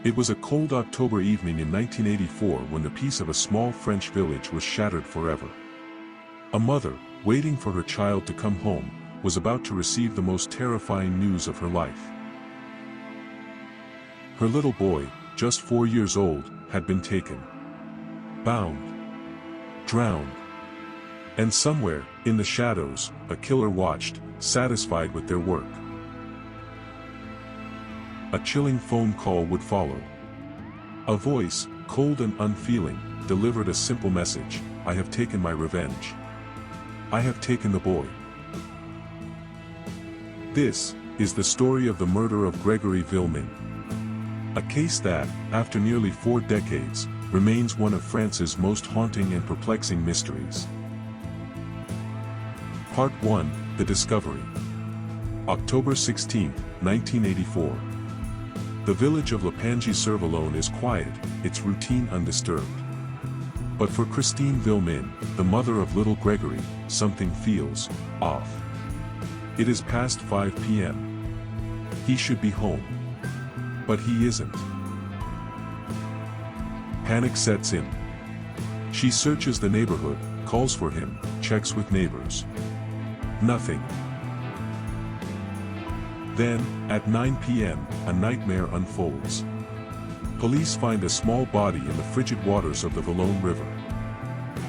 It was a cold October evening in 1984 when the peace of a small French village was shattered forever. A mother, waiting for her child to come home, was about to receive the most terrifying news of her life. Her little boy, just 4 years old, had been taken, bound, drowned. And somewhere, in the shadows, a killer watched, satisfied with their work. A chilling phone call would follow. A voice, cold and unfeeling, delivered a simple message: "I have taken my revenge. I have taken the boy." This is the story of the murder of Grégory Villemin. A case that, after nearly 4 decades, remains one of France's most haunting and perplexing mysteries. Part 1, The Discovery. October 16, 1984. The village of Lapangis-sur-Vologne is quiet, its routine undisturbed. But for Christine Villemin, the mother of little Gregory, something feels off. It is past 5 p.m. He should be home. But he isn't. Panic sets in. She searches the neighborhood, calls for him, checks with neighbors. Nothing. Then, at 9 p.m., a nightmare unfolds. Police find a small body in the frigid waters of the Vologne River.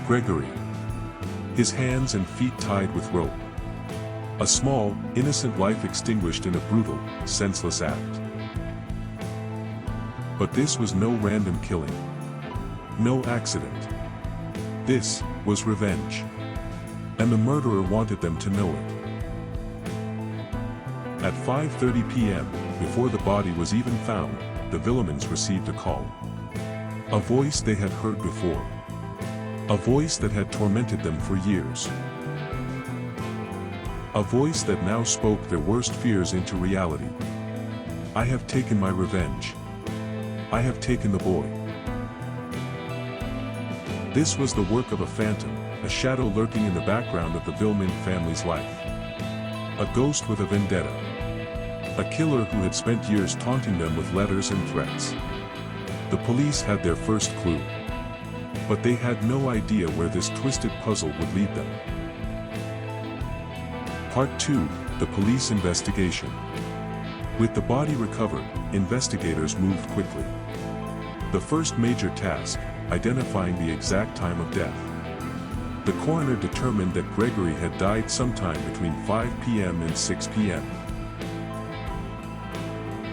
Gregory. His hands and feet tied with rope. A small, innocent life extinguished in a brutal, senseless act. But this was no random killing. No accident. This was revenge. And the murderer wanted them to know it. At 5:30 p.m., before the body was even found, the Villemins received a call. A voice they had heard before. A voice that had tormented them for years. A voice that now spoke their worst fears into reality. "I have taken my revenge. I have taken the boy." This was the work of a phantom, a shadow lurking in the background of the Villemin family's life. A ghost with a vendetta. A killer who had spent years taunting them with letters and threats. The police had their first clue. But they had no idea where this twisted puzzle would lead them. Part 2, The Police Investigation. With the body recovered, investigators moved quickly. The first major task, identifying the exact time of death. The coroner determined that Gregory had died sometime between 5 p.m. and 6 p.m.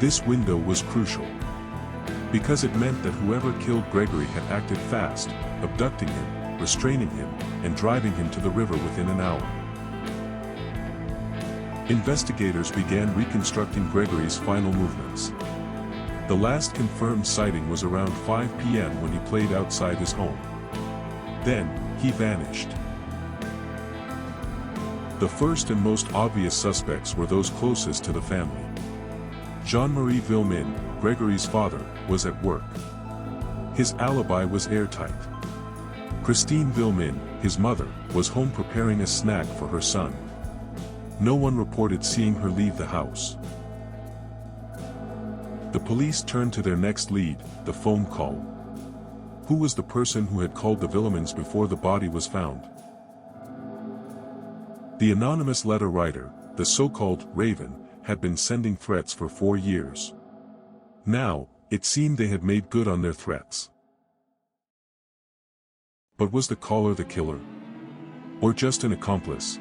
This window was crucial. Because it meant that whoever killed Gregory had acted fast, abducting him, restraining him, and driving him to the river within an hour. Investigators began reconstructing Gregory's final movements. The last confirmed sighting was around 5 p.m. when he played outside his home. Then, he vanished. The first and most obvious suspects were those closest to the family. Jean-Marie Villemin, Gregory's father, was at work. His alibi was airtight. Christine Villemin, his mother, was home preparing a snack for her son. No one reported seeing her leave the house. The police turned to their next lead, the phone call. Who was the person who had called the Villemins before the body was found? The anonymous letter writer, the so-called Raven, had been sending threats for 4 years. Now, it seemed they had made good on their threats. But was the caller the killer? Or just an accomplice?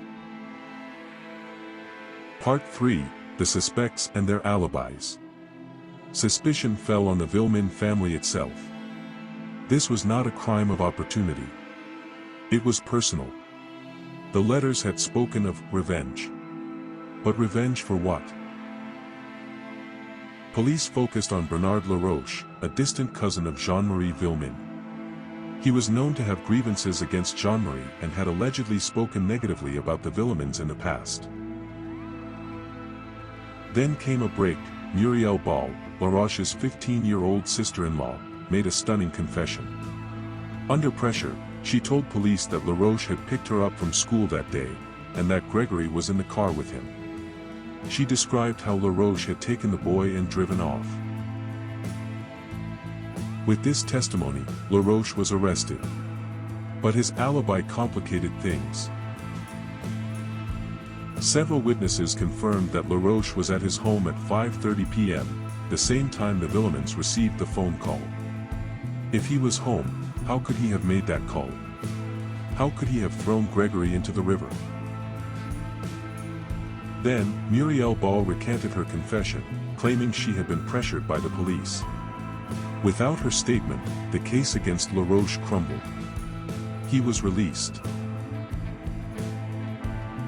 Part 3, The Suspects and Their Alibis. Suspicion fell on the Villemin family itself. This was not a crime of opportunity. It was personal. The letters had spoken of revenge. But revenge for what? Police focused on Bernard Laroche, a distant cousin of Jean-Marie Villemin. He was known to have grievances against Jean-Marie and had allegedly spoken negatively about the Villemins in the past. Then came a break. Muriel Ball, Laroche's 15-year-old sister-in-law, made a stunning confession. Under pressure, she told police that Laroche had picked her up from school that day, and that Gregory was in the car with him. She described how Laroche had taken the boy and driven off. With this testimony, LaRoche was arrested. But his alibi complicated things. Several witnesses confirmed that LaRoche was at his home at 5:30 p.m., the same time the Villemins received the phone call. If he was home, how could he have made that call? How could he have thrown Grégory into the river? Then, Muriel Ball recanted her confession, claiming she had been pressured by the police. Without her statement, the case against LaRoche crumbled. He was released.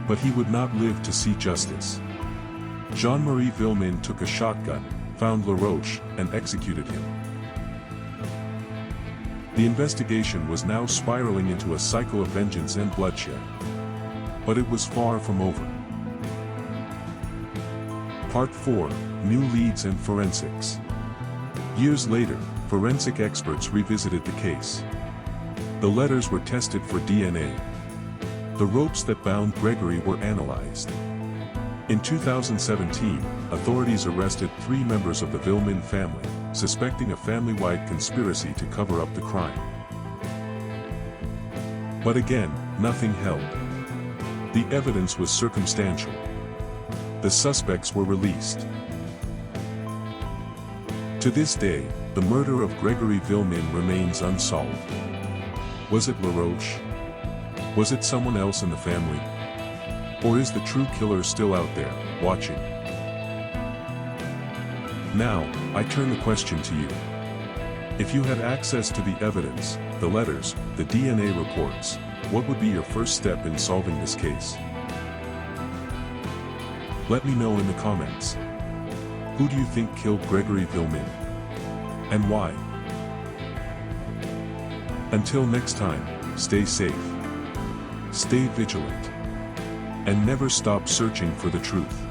But he would not live to see justice. Jean-Marie Villemin took a shotgun, found LaRoche, and executed him. The investigation was now spiraling into a cycle of vengeance and bloodshed. But it was far from over. Part 4, New Leads and Forensics. Years later, forensic experts revisited the case. The letters were tested for DNA. The ropes that bound Grégory were analyzed. In 2017, authorities arrested 3 members of the Villemin family, suspecting a family-wide conspiracy to cover up the crime. But again, nothing held. The evidence was circumstantial. The suspects were released. To this day, the murder of Grégory Villemin remains unsolved. Was it LaRoche? Was it someone else in the family? Or is the true killer still out there, watching? Now, I turn the question to you. If you had access to the evidence, the letters, the DNA reports, what would be your first step in solving this case? Let me know in the comments. Who do you think killed Grégory Villemin? And why? Until next time, stay safe. Stay vigilant. And never stop searching for the truth.